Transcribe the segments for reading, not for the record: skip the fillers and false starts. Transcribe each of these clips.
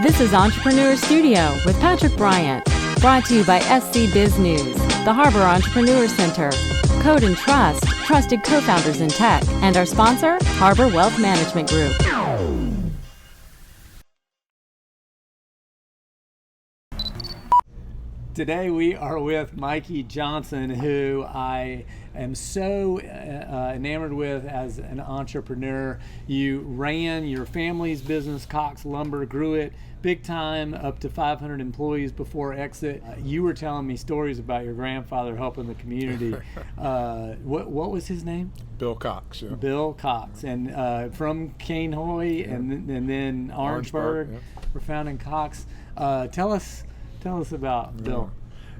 This is Entrepreneur Studio with Patrick Bryant, brought to you by SC Biz News, the Harbor Entrepreneur Center, Code and Trust, trusted co-founders in tech, and our sponsor, Harbor Wealth Management Group. Today we are with Mikee Johnson, who I am so enamored with as an entrepreneur. You ran your family's business, Cox Lumber, grew it big time, up to 500 employees before exit. You were telling me stories about your grandfather helping the community. What was his name? Bill Cox. Yeah. Bill Cox, and from Cainhoy, Yeah. and then Orangeburg. Yeah. We're founding Cox. Tell us about Bill.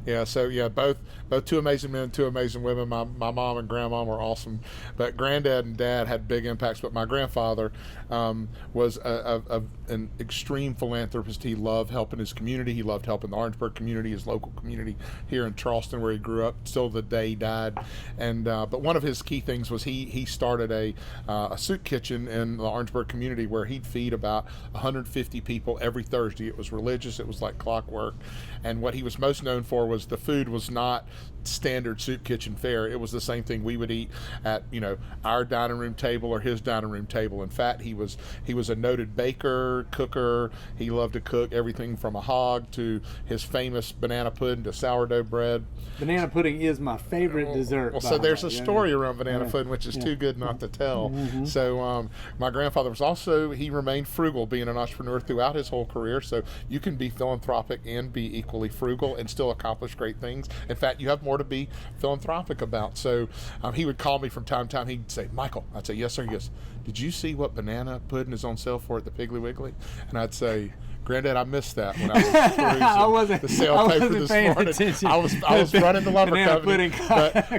Yeah, so both two amazing men, two amazing women. My mom and grandma were awesome, but granddad and dad had big impacts. But my grandfather was an extreme philanthropist. He loved helping his community. He loved helping the Orangeburg community, his local community here in Charleston, where he grew up, still the day he died. And but one of his key things was he started a soup kitchen in the Orangeburg community where he'd feed about 150 people every Thursday. It was religious. It was like clockwork. And what he was most known for was the food was not standard soup kitchen fare. It was the same thing we would eat at our dining room table or his dining room table. In fact, he was a noted baker, cooker. He loved to cook everything from a hog to his famous banana pudding to sourdough bread. Banana pudding is my favorite dessert. Well, so there's a story around banana pudding which is too good not to tell. Mm-hmm. So my grandfather was also, he remained frugal, being an entrepreneur throughout his whole career. So you can be philanthropic and be equally frugal and still accomplish great things. In fact, you have more to be philanthropic about. So he would call me from time to time. He'd say, "Michael," I'd say, "Yes, sir." He goes, "Did you see what banana pudding is on sale for at the Piggly Wiggly?" And I'd say, "Granddad, I missed that when I was perusing the sale paper this morning. Attention. I was running the lumber company."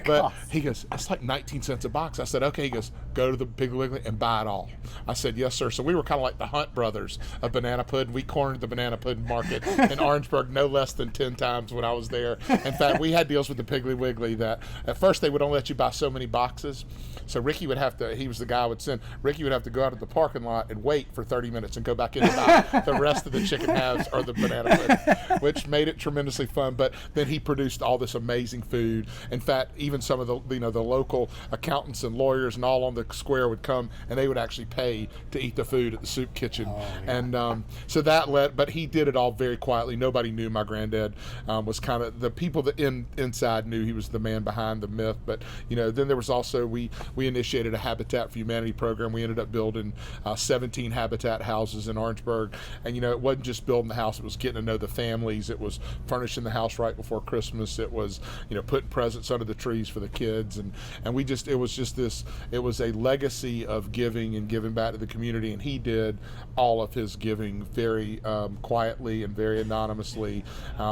But he goes, "It's like 19 cents a box." I said, "Okay." He goes, "Go to the Piggly Wiggly and buy it all." I said, "Yes, sir." So we were kind of like the Hunt brothers of banana pudding. We cornered the banana pudding market in Orangeburg no less than 10 times when I was there. In fact, we had deals with the Piggly Wiggly that at first they would only let you buy so many boxes. So Ricky would have to, he was the guy I would send, Ricky would have to go out to the parking lot and wait for 30 minutes and go back in and buy the rest of the chicken halves or the banana pudding, which made it tremendously fun. But then he produced all this amazing food. In fact, even some of the local accountants and lawyers and all on the square would come and they would actually pay to eat the food at the soup kitchen. Oh, yeah. And so that but he did it all very quietly. Nobody knew my granddad was kind of, the people that inside knew he was the man behind the myth. But then there was also, we initiated a Habitat for Humanity program. We ended up building 17 Habitat houses in Orangeburg. And it wasn't just building the house, it was getting to know the families. It was furnishing the house right before Christmas. It was putting presents under the trees for the kids. And it was a legacy of giving and giving back to the community. And he did all of his giving very quietly and very anonymously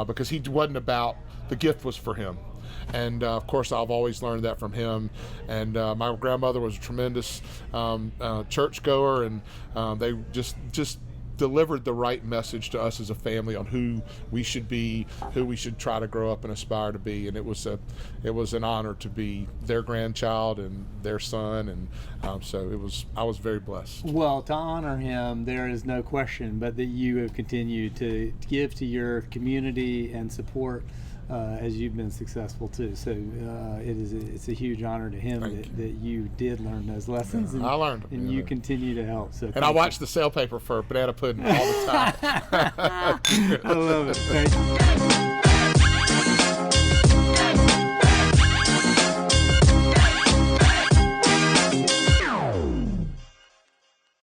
because he wasn't about, the gift was for him. And of course, I've always learned that from him. And my grandmother was a tremendous churchgoer, and they just delivered the right message to us as a family on who we should be, who we should try to grow up and aspire to be. And it was an honor to be their grandchild and their son, and so I was very blessed. Well, to honor him, there is no question but that you have continued to give to your community and support as you've been successful too. So it's a huge honor to him that you did learn those lessons. And, I learned them, and you continue to help. So and I watch the sale paper for banana pudding all the time. I love it. Thank you.